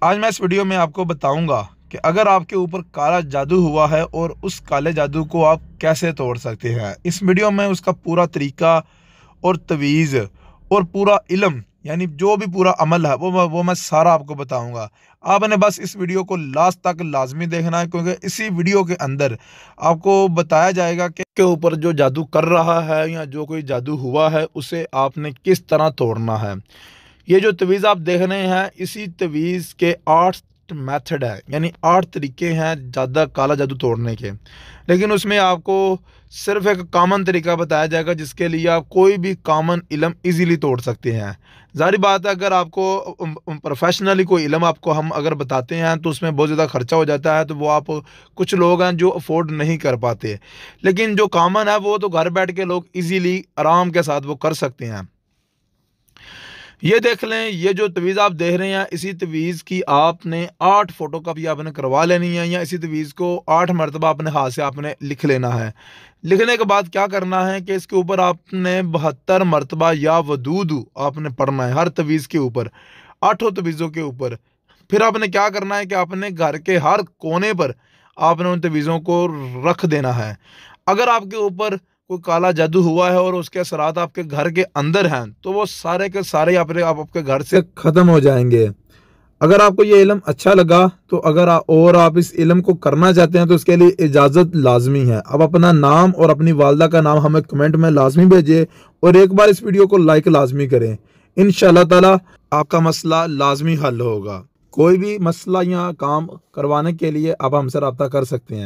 आज मैं इस वीडियो में आपको बताऊंगा कि अगर आपके ऊपर काला जादू हुआ है और उस काले जादू को आप कैसे तोड़ सकते हैं। इस वीडियो में उसका पूरा तरीका और तवीज़ और पूरा इल्म यानी जो भी पूरा अमल है वो मैं सारा आपको बताऊंगा। आपने बस इस वीडियो को लास्ट तक लाजमी देखना है, क्योंकि इसी वीडियो के अंदर आपको बताया जाएगा कि के ऊपर जो जादू कर रहा है या जो कोई जादू हुआ है उसे आपने किस तरह तोड़ना है। ये जो तवीज़ आप देख रहे हैं, इसी तवीज़ के 8 मेथड है, यानी 8 तरीके हैं ज़्यादा काला जादू तोड़ने के। लेकिन उसमें आपको सिर्फ एक कॉमन तरीका बताया जाएगा जिसके लिए आप कोई भी कॉमन इल्म इजीली तोड़ सकते हैं। ज़ाहिर बात है, अगर आपको प्रोफेशनली कोई इल्म आपको हम अगर बताते हैं तो उसमें बहुत ज़्यादा खर्चा हो जाता है, तो वो आप कुछ लोग हैं जो अफोर्ड नहीं कर पाते। लेकिन जो कॉमन है वो तो घर बैठ के लोग ईजीली आराम के साथ वो कर सकते हैं। ये देख लें, ये जो तवीज़ आप देख रहे हैं, इसी तवीज़ की आपने 8 फ़ोटोकॉपी आपने करवा लेनी है, या इसी तवीज़ को 8 मरतबा अपने हाथ से आपने लिख लेना है। लिखने के बाद क्या करना है कि इसके ऊपर आपने 72 मरतबा या वदूदू आपने पढ़ना है हर तवीज़ के ऊपर, 8 तवीज़ों के ऊपर। फिर आपने क्या करना है कि आपने घर के हर कोने पर आपने उन तवीज़ों को रख देना है। अगर आपके ऊपर कोई काला जादू हुआ है और उसके असरात आपके घर के अंदर हैं, तो वो सारे के सारे आपके घर से ख़त्म हो जाएंगे। अगर आपको ये इल्म अच्छा लगा तो आप इस इल्म को करना चाहते हैं तो इसके लिए इजाज़त लाजमी है। अब अपना नाम और अपनी वालदा का नाम हमें कमेंट में लाजमी भेजिए और एक बार इस वीडियो को लाइक लाजमी करें। इंशाल्लाह ताला आपका मसला लाजमी हल होगा। कोई भी मसला या काम करवाने के लिए आप हमसे रब्ता कर सकते हैं।